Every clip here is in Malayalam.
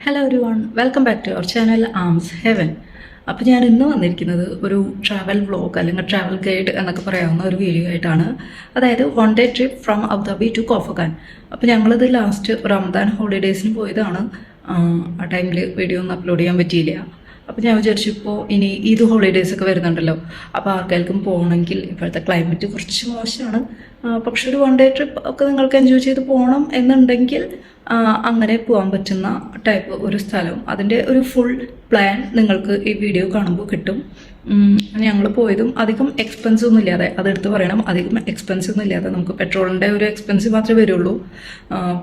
Hello everyone, welcome back to our channel Arms Heaven. അപ്പോൾ ഞാൻ ഇന്ന് വന്നിരിക്കുന്നത് ഒരു ട്രാവൽ വ്ളോഗ് അല്ലെങ്കിൽ ട്രാവൽ ഗൈഡ് എന്നൊക്കെ പറയാവുന്ന ഒരു വീഡിയോ ആയിട്ടാണ്. അതായത് 1 day trip from Abu Dhabi to Khor Fakkan. അപ്പോൾ ഞങ്ങളിത് ലാസ്റ്റ് റമദാൻ ഹോളിഡേയ്സിന് പോയതാണ്. ആ ടൈമിൽ വീഡിയോ ഒന്നും അപ്ലോഡ് ചെയ്യാൻ പറ്റിയില്ല. അപ്പോൾ ഞാൻ വിചാരിച്ചു ഇപ്പോൾ ഇനി ഈദ് ഹോളിഡേയ്സൊക്കെ വരുന്നുണ്ടല്ലോ, അപ്പോൾ ആർക്കാർക്കും പോകണമെങ്കിൽ ഇപ്പോഴത്തെ ക്ലൈമറ്റ് കുറച്ച് മോശമാണ്, പക്ഷെ ഒരു 1 ഡേ ട്രിപ്പ് ഒക്കെ നിങ്ങൾക്ക് എൻജോയ് ചെയ്ത് പോകണം എന്നുണ്ടെങ്കിൽ അങ്ങനെ പോകാൻ പറ്റുന്ന ടൈപ്പ് ഒരു സ്ഥലം, അതിൻ്റെ ഒരു ഫുൾ പ്ലാൻ നിങ്ങൾക്ക് ഈ വീഡിയോ കാണുമ്പോൾ കിട്ടും. ഞങ്ങൾ പോയതും അധികം എക്സ്പെൻസ് ഒന്നും ഇല്ലാതെ, അതെടുത്ത് പറയണം, അധികം എക്സ്പെൻസ് ഒന്നും ഇല്ലാതെ നമുക്ക് പെട്രോളിൻ്റെ ഒരു എക്സ്പെൻസ് മാത്രമേ വരുള്ളൂ,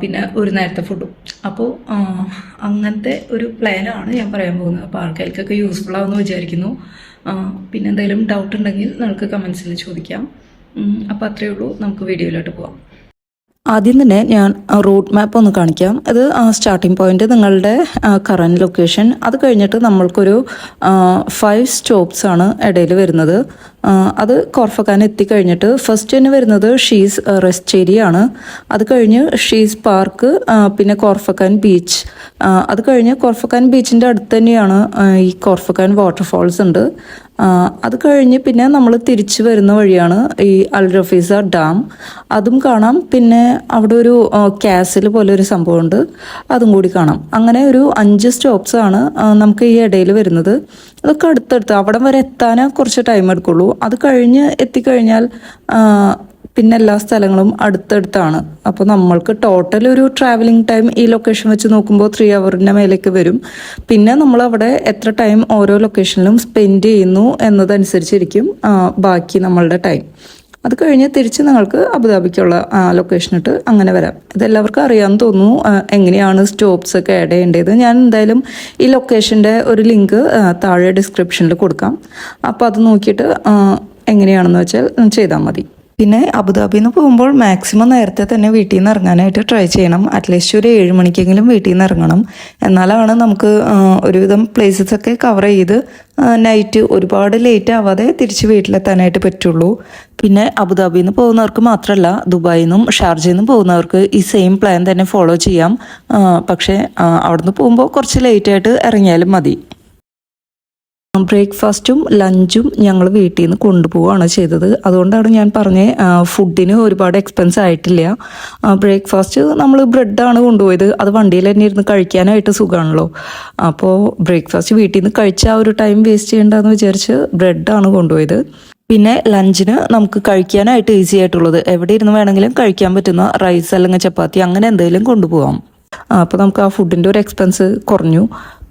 പിന്നെ ഒരു നേരത്തെ ഫുഡും. അപ്പോൾ അങ്ങനത്തെ ഒരു പ്ലാനാണ് ഞാൻ പറയാൻ പോകുന്നത്. അപ്പോൾ ആൾക്കാർക്കൊക്കെ യൂസ്ഫുൾ ആവുമെന്ന് വിചാരിക്കുന്നു. പിന്നെ എന്തെങ്കിലും ഡൗട്ട് ഉണ്ടെങ്കിൽ നിങ്ങൾക്ക് കമൻസിൽ ചോദിക്കാം. അപ്പോൾ അത്രയേ ഉള്ളൂ, നമുക്ക് വീഡിയോയിലോട്ട് പോകാം. ആദ്യം തന്നെ ഞാൻ റൂട്ട് മാപ്പ് ഒന്ന് കാണിക്കാം. അത് സ്റ്റാർട്ടിംഗ് പോയിന്റ് നിങ്ങളുടെ കറൻറ്റ് ലൊക്കേഷൻ, അത് കഴിഞ്ഞിട്ട് നമ്മൾക്കൊരു 5 സ്റ്റോപ്സ് ആണ് ഇടയിൽ വരുന്നത്. അത് കോർഫഗാൻ എത്തിക്കഴിഞ്ഞിട്ട് ഫസ്റ്റ് തന്നെ വരുന്നത് ഷീസ് റെസ്റ്റ് ഏരിയ ആണ്. അത് കഴിഞ്ഞ് ഷീസ് പാർക്ക്, പിന്നെ കോർഫഗാൻ ബീച്ച്. അത് കഴിഞ്ഞ് കോർഫഗാൻ ബീച്ചിൻ്റെ അടുത്ത് തന്നെയാണ് ഈ കോർഫഗാൻ വാട്ടർഫാൾസ് ഉണ്ട്. അത് കഴിഞ്ഞ് പിന്നെ നമ്മൾ തിരിച്ചു വരുന്ന വഴിയാണ് ഈ അൽ റഫീസ ഡാം, അതും കാണാം. പിന്നെ അവിടെ ഒരു കാസിൽ പോലെ ഒരു സംഭവമുണ്ട്, അതും കൂടി കാണാം. അങ്ങനെ ഒരു 5 സ്റ്റോപ്സ് ആണ് നമുക്ക് ഈ ഇടയിൽ വരുന്നത്. അതൊക്കെ അടുത്തടുത്ത്, അവിടം വരെ എത്താൻ കുറച്ച് ടൈം എടുക്കുള്ളൂ. അത് കഴിഞ്ഞ് എത്തിക്കഴിഞ്ഞാൽ പിന്നെ എല്ലാ സ്ഥലങ്ങളും അടുത്തടുത്താണ്. അപ്പോൾ നമ്മൾക്ക് ടോട്ടൽ ഒരു ട്രാവലിംഗ് ടൈം ഈ ലൊക്കേഷൻ വെച്ച് നോക്കുമ്പോൾ 3 ഹവറിൻ്റെ മേലേക്ക് വരും. പിന്നെ നമ്മൾ അവിടെ എത്ര ടൈം ഓരോ ലൊക്കേഷനിലും സ്പെൻഡ് ചെയ്യുന്നു എന്നതനുസരിച്ചിരിക്കും ബാക്കി നമ്മളുടെ ടൈം. അത് കഴിഞ്ഞ് തിരിച്ച് നിങ്ങൾക്ക് അബുദാബിക്കുള്ള ലൊക്കേഷനിട്ട് അങ്ങനെ വരാം. ഇതെല്ലാവർക്കും അറിയാമെന്ന് തോന്നുന്നു എങ്ങനെയാണ് സ്റ്റോപ്സ് ഒക്കെ ആഡ് ചെയ്യേണ്ടത്. ഞാൻ എന്തായാലും ഈ ലൊക്കേഷൻ്റെ ഒരു ലിങ്ക് താഴെ ഡിസ്ക്രിപ്ഷനിൽ കൊടുക്കാം. അപ്പോൾ അത് നോക്കിയിട്ട് എങ്ങനെയാണെന്ന് വെച്ചാൽ ചെയ്താൽ മതി. പിന്നെ അബുദാബിയിൽ നിന്ന് പോകുമ്പോൾ മാക്സിമം നേരത്തെ തന്നെ വീട്ടിൽ നിന്ന് ഇറങ്ങാനായിട്ട് ട്രൈ ചെയ്യണം. അറ്റ്ലീസ്റ്റ് ഒരു 7 മണിക്കെങ്കിലും വീട്ടിൽ നിന്ന് ഇറങ്ങണം. എന്നാലാണ് നമുക്ക് ഒരുവിധം പ്ലേസസ് ഒക്കെ കവർ ചെയ്ത് നൈറ്റ് ഒരുപാട് ലേറ്റ് ആവാതെ തിരിച്ച് വീട്ടിലെത്താനായിട്ട് പറ്റുള്ളൂ. പിന്നെ അബുദാബിയിൽ നിന്ന് പോകുന്നവർക്ക് മാത്രമല്ല, ദുബായിൽ നിന്നും ഷാർജയിൽ നിന്നും പോകുന്നവർക്ക് ഈ സെയിം പ്ലാൻ തന്നെ ഫോളോ ചെയ്യാം. പക്ഷേ അവിടുന്ന് പോകുമ്പോൾ കുറച്ച് ലേറ്റായിട്ട് ഇറങ്ങിയാലും മതി. ബ്രേക്ക്ഫാസ്റ്റും ലഞ്ചും ഞങ്ങൾ വീട്ടിൽ നിന്ന് കൊണ്ടുപോവുകയാണ് ചെയ്തത്. അതുകൊണ്ടാണ് ഞാൻ പറഞ്ഞത് ഫുഡിന് ഒരുപാട് എക്സ്പെൻസ് ആയിട്ടില്ല. ബ്രേക്ക്ഫാസ്റ്റ് നമ്മൾ ബ്രെഡാണ് കൊണ്ടുപോയത്. അത് വണ്ടിയിൽ തന്നെ ഇരുന്ന് കഴിക്കാനായിട്ട് സുഖമാണല്ലോ. അപ്പോൾ ബ്രേക്ക്ഫാസ്റ്റ് വീട്ടിൽ നിന്ന് കഴിച്ച ആ ഒരു ടൈം വേസ്റ്റ് ചെയ്യേണ്ടെന്ന് വിചാരിച്ച് ബ്രെഡാണ് കൊണ്ടുപോയത്. പിന്നെ ലഞ്ചിന് നമുക്ക് കഴിക്കാനായിട്ട് ഈസി ആയിട്ടുള്ളത്, എവിടെ ഇരുന്ന് വേണമെങ്കിലും കഴിക്കാൻ പറ്റുന്ന റൈസ് അല്ലെങ്കിൽ ചപ്പാത്തി അങ്ങനെ എന്തെങ്കിലും കൊണ്ടുപോകാം. അപ്പോൾ നമുക്ക് ആ ഫുഡിൻ്റെ ഒരു എക്സ്പെൻസ് കുറഞ്ഞു.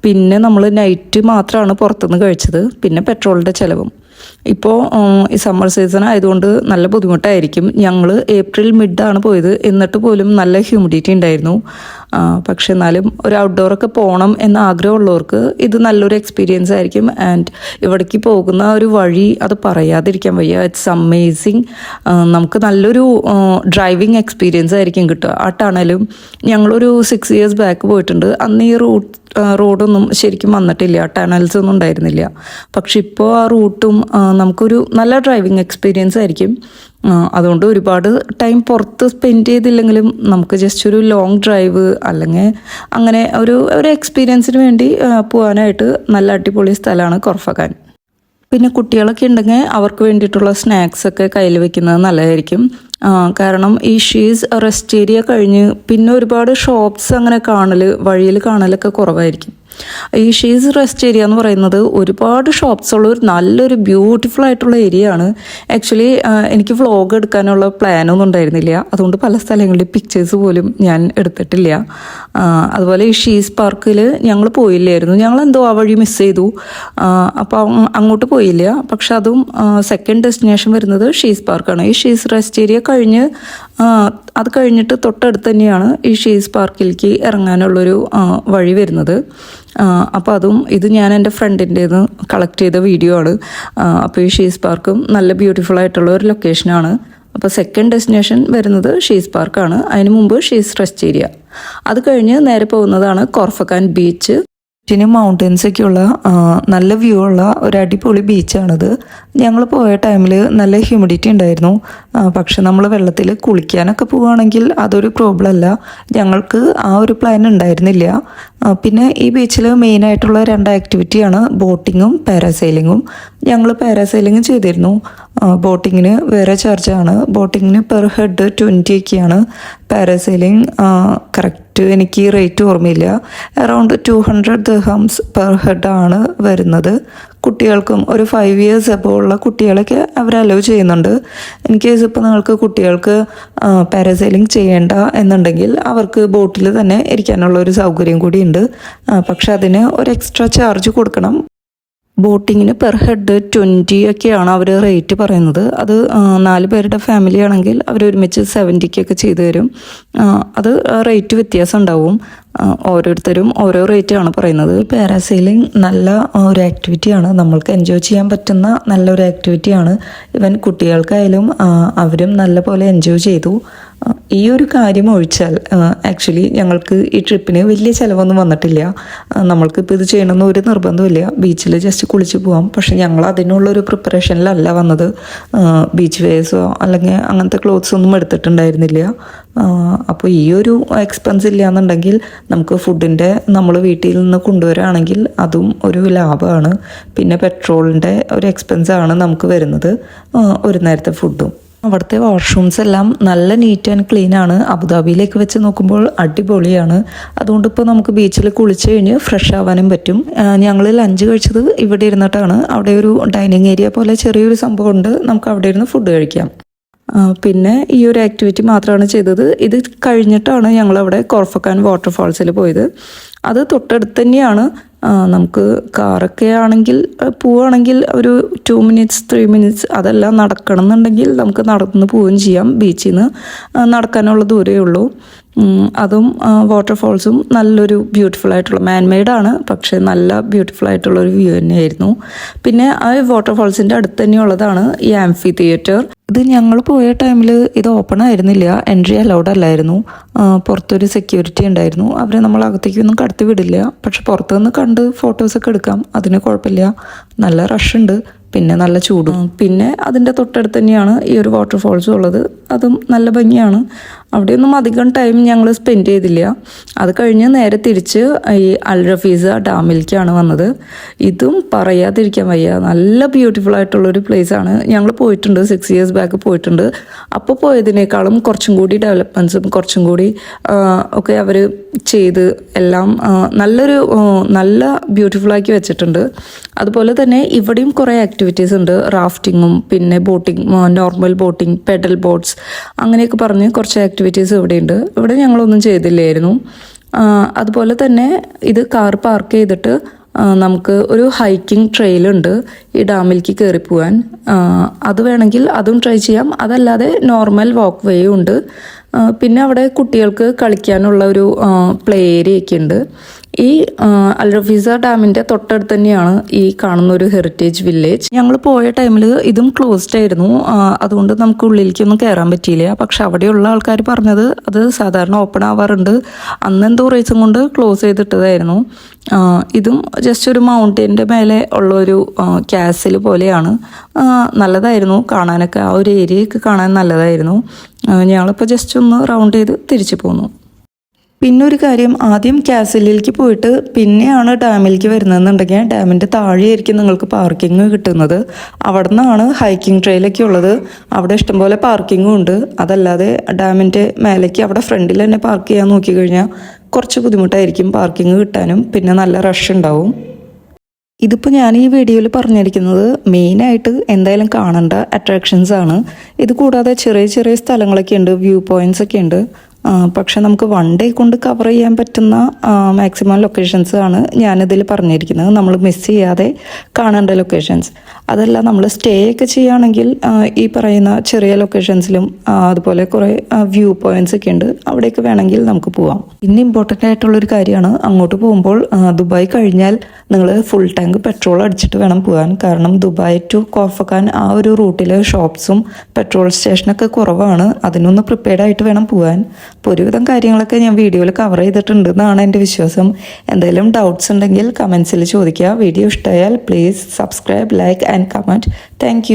പിന്നെ നമ്മൾ നൈറ്റ് മാത്രമാണ് പുറത്തുനിന്ന് കഴിച്ചത്. പിന്നെ പെട്രോളിൻ്റെ ചിലവും. ഇപ്പോൾ ഈ സമ്മർ സീസൺ ആയതുകൊണ്ട് നല്ല ബുദ്ധിമുട്ടായിരിക്കും. ഞങ്ങൾ ഏപ്രിൽ മിഡാണ് പോയത്, എന്നിട്ട് പോലും നല്ല ഹ്യൂമിഡിറ്റി ഉണ്ടായിരുന്നു. പക്ഷെ എന്നാലും ഒരു ഔട്ട്ഡോറൊക്കെ പോകണം എന്ന ആഗ്രഹമുള്ളവർക്ക് ഇത് നല്ലൊരു എക്സ്പീരിയൻസ് ആയിരിക്കും. ആൻഡ് ഇവിടേക്ക് പോകുന്ന ഒരു വഴി അത് പറയാതിരിക്കാൻ വയ്യ. It's amazing. നമുക്ക് നല്ലൊരു ഡ്രൈവിംഗ് എക്സ്പീരിയൻസ് ആയിരിക്കും കിട്ടുക. ആ ടണലും ഞങ്ങളൊരു 6 ഇയേഴ്സ് ബാക്ക് പോയിട്ടുണ്ട്. അന്ന് ഈ റോഡൊന്നും ശരിക്കും വന്നിട്ടില്ല, ടണൽസ് ഒന്നും ഉണ്ടായിരുന്നില്ല. പക്ഷെ ഇപ്പോൾ ആ റൂട്ടും നമുക്കൊരു നല്ല ഡ്രൈവിംഗ് എക്സ്പീരിയൻസ് ആയിരിക്കും. അതുകൊണ്ട് ഒരുപാട് ടൈം പുറത്ത് സ്പെൻഡ് ചെയ്തില്ലെങ്കിലും നമുക്ക് ജസ്റ്റ് ഒരു ലോങ് ഡ്രൈവ് അല്ലെങ്കിൽ അങ്ങനെ ഒരു എക്സ്പീരിയൻസിന് വേണ്ടി പോകാനായിട്ട് നല്ല അടിപൊളി സ്ഥലമാണ് കോർഫഗാൻ. പിന്നെ കുട്ടികളൊക്കെ ഉണ്ടെങ്കിൽ അവർക്ക് വേണ്ടിയിട്ടുള്ള സ്നാക്സ് ഒക്കെ കയ്യിൽ വെക്കുന്നത് നല്ലതായിരിക്കും. കാരണം ഈ ഷീസ് റെസ്റ്റ് ഏരിയ കഴിഞ്ഞ് പിന്നെ ഒരുപാട് ഷോപ്സ് അങ്ങനെ വഴിയിൽ കാണലൊക്കെ കുറവായിരിക്കും. ഈ ഷീസ് റെസ്റ്റ് ഏരിയ എന്ന് പറയുന്നത് ഒരുപാട് ഷോപ്സ് ഉള്ള ഒരു നല്ലൊരു ബ്യൂട്ടിഫുൾ ആയിട്ടുള്ള ഏരിയ ആണ്. ആക്ച്വലി എനിക്ക് വ്ളോഗ് എടുക്കാനുള്ള പ്ലാനൊന്നും ഉണ്ടായിരുന്നില്ല. അതുകൊണ്ട് പല സ്ഥലങ്ങളിൽ പിക്ചേഴ്സ് പോലും ഞാൻ എടുത്തിട്ടില്ല. അതുപോലെ ഈ ഷീസ് പാർക്കിൽ ഞങ്ങൾ പോയില്ലായിരുന്നു. ഞങ്ങൾ എന്തോ ആ വഴി മിസ് ചെയ്തു. അപ്പോൾ അങ്ങോട്ട് പോയില്ല. പക്ഷെ അതും സെക്കൻഡ് ഡെസ്റ്റിനേഷൻ വരുന്നത് ഷീസ് പാർക്കാണ്. ഈ ഷീസ് റെസ്റ്റ് ഏരിയ കഴിഞ്ഞ് അത് കഴിഞ്ഞിട്ട് തൊട്ടടുത്ത് തന്നെയാണ് ഈ ഷീസ് പാർക്കിലേക്ക് ഇറങ്ങാനുള്ളൊരു വഴി വരുന്നത്. അപ്പോൾ ഇത് ഞാൻ എൻ്റെ ഫ്രണ്ടിൻ്റെന്ന് കളക്ട് ചെയ്ത വീഡിയോ ആണ്. അപ്പോൾ ഈ ഷീസ് പാർക്കും നല്ല ബ്യൂട്ടിഫുൾ ആയിട്ടുള്ള ഒരു ലൊക്കേഷനാണ്. അപ്പോൾ സെക്കൻഡ് ഡെസ്റ്റിനേഷൻ വരുന്നത് ഷീസ് പാർക്കാണ്. അതിന് മുമ്പ് ഷീസ് റെസ്റ്റ് ഏരിയ. അത് കഴിഞ്ഞ് നേരെ പോകുന്നതാണ് കോർഫഗാൻ ബീച്ച്. ചുറ്റിനും മൗണ്ടൻസൊക്കെയുള്ള നല്ല വ്യൂ ഉള്ള ഒരു അടിപൊളി ബീച്ചാണിത്. ഞങ്ങൾ പോയ ടൈമിൽ നല്ല ഹ്യൂമിഡിറ്റി ഉണ്ടായിരുന്നു. പക്ഷെ നമ്മൾ വെള്ളത്തിൽ കുളിക്കാനൊക്കെ പോവുകയാണെങ്കിൽ അതൊരു പ്രോബ്ലം അല്ല. ഞങ്ങൾക്ക് ആ ഒരു പ്ലാൻ ഉണ്ടായിരുന്നില്ല. പിന്നെ ഈ ബീച്ചിൽ മെയിനായിട്ടുള്ള 2 ആക്ടിവിറ്റിയാണ് ബോട്ടിങ്ങും പാരാസൈലിങ്ങും. ഞങ്ങൾ പാരാസൈലിങ് ചെയ്തിരുന്നു. ബോട്ടിങ്ങിന് വേറെ ചാർജാണ്. ബോട്ടിങ്ങിന് പെർ ഹെഡ് 20 ഒക്കെയാണ്. പാരാസൈലിങ് കറക്റ്റ് എനിക്ക് റേറ്റ് ഓർമ്മയില്ല. അറൗണ്ട് 200 ദിർഹംസ് പെർ ഹെഡാണ് വരുന്നത്. കുട്ടികൾക്കും ഒരു 5 years എബോവ് ഉള്ള കുട്ടികളൊക്കെ അവർ അലോ ചെയ്യുന്നുണ്ട്. ഇൻ കേസ് ഇപ്പോൾ നിങ്ങൾക്ക് കുട്ടികൾക്ക് പാരാസൈലിംഗ് ചെയ്യേണ്ട എന്നുണ്ടെങ്കിൽ അവർക്ക് ബോട്ടിൽ തന്നെ ഇരിക്കാനുള്ള ഒരു സൗകര്യം കൂടി ഉണ്ട്. പക്ഷെ അതിന് ഒരു എക്സ്ട്രാ ചാർജ് കൊടുക്കണം. ബോട്ടിങ്ങിന് പെർ ഹെഡ് 20 ഒക്കെയാണ് അവർ റേറ്റ് പറയുന്നത്. അത് 4 പേരുടെ ഫാമിലി ആണെങ്കിൽ അവർ ഒരുമിച്ച് 70 ചെയ്തു തരും. അത് റേറ്റ് വ്യത്യാസം ഉണ്ടാവും. ഓരോരുത്തരും ഓരോ റേറ്റാണ് പറയുന്നത്. പാരാസൈലിംഗ് നല്ല ഒരു ആക്ടിവിറ്റിയാണ്. നമ്മൾക്ക് എൻജോയ് ചെയ്യാൻ പറ്റുന്ന നല്ലൊരു ആക്ടിവിറ്റിയാണ്. ഇവൻ കുട്ടികൾക്കായാലും അവരും നല്ല പോലെ എൻജോയ് ചെയ്തു. ഈ ഒരു കാര്യം ഒഴിച്ചാൽ ആക്ച്വലി ഞങ്ങൾക്ക് ഈ ട്രിപ്പിന് വലിയ ചിലവൊന്നും വന്നിട്ടില്ല. നമ്മൾക്കിപ്പോൾ ഇത് ചെയ്യണമെന്ന് ഒരു നിർബന്ധമില്ല. ബീച്ചിൽ ജസ്റ്റ് കുളിച്ച് പോകാം. പക്ഷെ ഞങ്ങൾ അതിനുള്ളൊരു പ്രിപ്പറേഷനിലല്ല വന്നത്. ബീച്ച് വെയർസോ അല്ലെങ്കിൽ അങ്ങനത്തെ ക്ലോത്ത്സ് ഒന്നും എടുത്തിട്ടുണ്ടായിരുന്നില്ല. അപ്പോൾ ഈ ഒരു എക്സ്പെൻസ് ഇല്ലയെന്നുണ്ടെങ്കിൽ നമുക്ക് ഫുഡിൻ്റെ നമ്മൾ വീട്ടിൽ നിന്ന് കൊണ്ടുവരികയാണെങ്കിൽ അതും ഒരു ലാഭമാണ്. പിന്നെ പെട്രോളിൻ്റെ ഒരു എക്സ്പെൻസാണ് നമുക്ക് വരുന്നത്, ഒരു നേരത്തെ ഫുഡും. അവിടുത്തെ വാഷ്റൂംസ് എല്ലാം നല്ല നീറ്റ് ആൻഡ് ക്ലീൻ ആണ്. അബുദാബിയിലേക്ക് വെച്ച് നോക്കുമ്പോൾ അടിപൊളിയാണ്. അതുകൊണ്ട് ഇപ്പോൾ നമുക്ക് ബീച്ചിൽ കുളിച്ച് കഴിഞ്ഞ് ഫ്രഷ് ആവാനും പറ്റും. ഞങ്ങൾ ലഞ്ച് കഴിച്ചത് ഇവിടെ ഇരുന്നിട്ടാണ്. അവിടെ ഒരു ഡൈനിങ് ഏരിയ പോലെ ചെറിയൊരു സംഭവമുണ്ട്. നമുക്ക് അവിടെ ഇരുന്ന് ഫുഡ് കഴിക്കാം. പിന്നെ ഈ ഒരു ആക്ടിവിറ്റി മാത്രമാണ് ചെയ്തത്. ഇത് കഴിഞ്ഞിട്ടാണ് ഞങ്ങളവിടെ കോർഫക്കാൻ വാട്ടർഫാൾസിൽ പോയത്. അത് തൊട്ടടുത്ത് തന്നെയാണ്. നമുക്ക് കാറൊക്കെ ആണെങ്കിൽ പോവുകയാണെങ്കിൽ ഒരു 2 minutes 3 minutes അതെല്ലാം നടക്കണം എന്നുണ്ടെങ്കിൽ നമുക്ക് നടന്ന് പോവുകയും ചെയ്യാം. ബീച്ചിൽ നിന്ന് നടക്കാനുള്ള ദൂരമേ ഉള്ളൂ. അതും വാട്ടർഫാൾസും നല്ലൊരു ബ്യൂട്ടിഫുൾ ആയിട്ടുള്ള മാൻമെയ്ഡാണ്, പക്ഷേ നല്ല ബ്യൂട്ടിഫുൾ ആയിട്ടുള്ളൊരു വ്യൂ തന്നെയായിരുന്നു. പിന്നെ ആ വാട്ടർഫാൾസിൻ്റെ അടുത്ത് തന്നെയുള്ളതാണ് ഈ ആംഫി തിയേറ്റർ. ഇത് ഞങ്ങൾ പോയ ടൈമിൽ ഇത് ഓപ്പൺ ആയിരുന്നില്ല, എൻട്രി അലൗഡ് അല്ലായിരുന്നു. പുറത്തൊരു സെക്യൂരിറ്റി ഉണ്ടായിരുന്നു. അവർ നമ്മൾ അകത്തേക്കൊന്നും കടത്തി വിടില്ല. പക്ഷെ പുറത്തുനിന്ന് കണ്ട് ഫോട്ടോസൊക്കെ എടുക്കാം, അതിന് കുഴപ്പമില്ല. നല്ല റഷ് ഉണ്ട്, പിന്നെ നല്ല ചൂടും. പിന്നെ അതിൻ്റെ തൊട്ടടുത്ത് തന്നെയാണ് ഈ ഒരു വാട്ടർഫാൾസും ഉള്ളത്. അതും നല്ല ഭംഗിയാണ്. അവിടെയൊന്നും അധികം ടൈം ഞങ്ങൾ സ്പെൻഡ് ചെയ്തില്ല. അത് കഴിഞ്ഞ് നേരെ തിരിച്ച് ഈ അൽ റഫീസ ഡാമിലേക്കാണ് വന്നത്. ഇതും പറയാതിരിക്കാൻ വയ്യ, നല്ല ബ്യൂട്ടിഫുൾ ആയിട്ടുള്ളൊരു പ്ലേസാണ്. ഞങ്ങൾ പോയിട്ടുണ്ട്, 6 years ബാക്ക് പോയിട്ടുണ്ട്. അപ്പോൾ പോയതിനേക്കാളും കുറച്ചും കൂടി ഡെവലപ്മെൻറ്റ്സും കുറച്ചും കൂടി ഒക്കെ അവർ ചെയ്ത് എല്ലാം നല്ല ബ്യൂട്ടിഫുള്ളാക്കി വെച്ചിട്ടുണ്ട്. അതുപോലെ തന്നെ ഇവിടെയും കുറേ ആക്ടിവിറ്റീസ് ഉണ്ട്. റാഫ്റ്റിങ്ങും പിന്നെ boating, normal boating, pedal boats അങ്ങനെയൊക്കെ പറഞ്ഞ് കുറച്ച് ആക്ടിവിറ്റീസ് ഇവിടെയുണ്ട്. ഇവിടെ ഞങ്ങളൊന്നും ചെയ്തില്ലായിരുന്നു. അതുപോലെ തന്നെ ഇത് കാർ പാർക്ക് ചെയ്തിട്ട് നമുക്ക് ഒരു ഹൈക്കിംഗ് ട്രെയിലുണ്ട് ഈ ഡാമിലേക്ക് കയറി പോകാൻ. അത് വേണമെങ്കിൽ അതും ട്രൈ ചെയ്യാം. അതല്ലാതെ നോർമൽ വാക്ക് വേയും ഉണ്ട്. പിന്നെ അവിടെ കുട്ടികൾക്ക് കളിക്കാനുള്ള ഒരു പ്ലേ ഏരിയ ഒക്കെ ഉണ്ട്. ഈ അൽ റഫീസ ഡാമിൻ്റെ തൊട്ടടുത്ത് തന്നെയാണ് ഈ കാണുന്ന ഒരു ഹെറിറ്റേജ് വില്ലേജ്. ഞങ്ങൾ പോയ ടൈമിൽ ഇതും ക്ലോസ്ഡ് ആയിരുന്നു. അതുകൊണ്ട് നമുക്ക് ഉള്ളിലേക്കൊന്നും കയറാൻ പറ്റിയില്ല. പക്ഷെ അവിടെയുള്ള ആൾക്കാർ പറഞ്ഞത് അത് സാധാരണ ഓപ്പൺ ആവാറുണ്ട്. അന്നെന്തോ റീസൺ കൊണ്ട് ക്ലോസ് ചെയ്തിട്ടതായിരുന്നു. ഇതും ജസ്റ്റ് ഒരു മൗണ്ടൈൻ്റെ മേലെ ഉള്ള ഒരു കാസിൽ പോലെയാണ്. നല്ലതായിരുന്നു കാണാനൊക്കെ. ആ ഒരു ഏരിയയൊക്കെ കാണാൻ നല്ലതായിരുന്നു. ഞങ്ങളിപ്പോൾ ജസ്റ്റ് ഒന്ന് റൗണ്ട് ചെയ്ത് തിരിച്ചു പോന്നു. പിന്നെ ഒരു കാര്യം, ആദ്യം കാസിലേക്ക് പോയിട്ട് പിന്നെയാണ് ഡാമിലേക്ക് വരുന്നതെന്നുണ്ടെങ്കിൽ ഡാമിൻ്റെ താഴെയായിരിക്കും നിങ്ങൾക്ക് പാർക്കിംഗ് കിട്ടുന്നത്. അവിടെ നിന്നാണ് ഹൈക്കിംഗ് ട്രെയിലൊക്കെ ഉള്ളത്. അവിടെ ഇഷ്ടംപോലെ പാർക്കിങ്ങും ഉണ്ട്. അതല്ലാതെ ഡാമിൻ്റെ മേലേക്ക് അവിടെ ഫ്രണ്ടിൽ തന്നെ പാർക്ക് ചെയ്യാൻ നോക്കിക്കഴിഞ്ഞാൽ കുറച്ച് ബുദ്ധിമുട്ടായിരിക്കും പാർക്കിംഗ് കിട്ടാനും. പിന്നെ നല്ല റഷ് ഉണ്ടാവും. ഇതിപ്പോൾ ഞാൻ ഈ വീഡിയോയിൽ പറഞ്ഞിരിക്കുന്നത് മെയിനായിട്ട് എന്തായാലും കാണേണ്ട അട്രാക്ഷൻസ് ആണ്. ഇത് കൂടാതെ ചെറിയ ചെറിയ സ്ഥലങ്ങളൊക്കെ ഉണ്ട്, വ്യൂ പോയിൻറ്റ്സ് ഒക്കെ ഉണ്ട്. പക്ഷെ നമുക്ക് 1 day കൊണ്ട് കവർ ചെയ്യാൻ പറ്റുന്ന മാക്സിമം ലൊക്കേഷൻസ് ആണ് ഞാനിതിൽ പറഞ്ഞിരിക്കുന്നത്. നമ്മൾ മിസ് ചെയ്യാതെ കാണേണ്ട ലൊക്കേഷൻസ്. അതല്ല, നമ്മൾ സ്റ്റേ ഒക്കെ ചെയ്യുകയാണെങ്കിൽ ഈ പറയുന്ന ചെറിയ ലൊക്കേഷൻസിലും അതുപോലെ കുറേ വ്യൂ പോയിൻറ്റ്സ് ഒക്കെ ഉണ്ട്, അവിടേക്ക് വേണമെങ്കിൽ നമുക്ക് പോവാം. പിന്നെ ഇമ്പോർട്ടൻ്റ് ആയിട്ടുള്ളൊരു കാര്യമാണ്, അങ്ങോട്ട് പോകുമ്പോൾ ദുബായ് കഴിഞ്ഞാൽ നിങ്ങൾ ഫുൾ ടാങ്ക് പെട്രോൾ അടിച്ചിട്ട് വേണം പോകാൻ. കാരണം ദുബായ് ടു കോർഫക്കാൻ ആ ഒരു റൂട്ടിൽ ഷോപ്സും പെട്രോൾ സ്റ്റേഷനൊക്കെ കുറവാണ്. അതിനൊന്ന് പ്രിപ്പയർഡ് ആയിട്ട് വേണം പോകാൻ. അപ്പോൾ ഒരുവിധം കാര്യങ്ങളൊക്കെ ഞാൻ വീഡിയോയിൽ കവർ ചെയ്തിട്ടുണ്ടെന്നാണ് എൻ്റെ വിശ്വാസം. എന്തെങ്കിലും ഡൗട്ട്സ് ഉണ്ടെങ്കിൽ കമൻസിൽ ചോദിക്കുക. വീഡിയോ ഇഷ്ടമായാൽ please subscribe, like and comment. Thank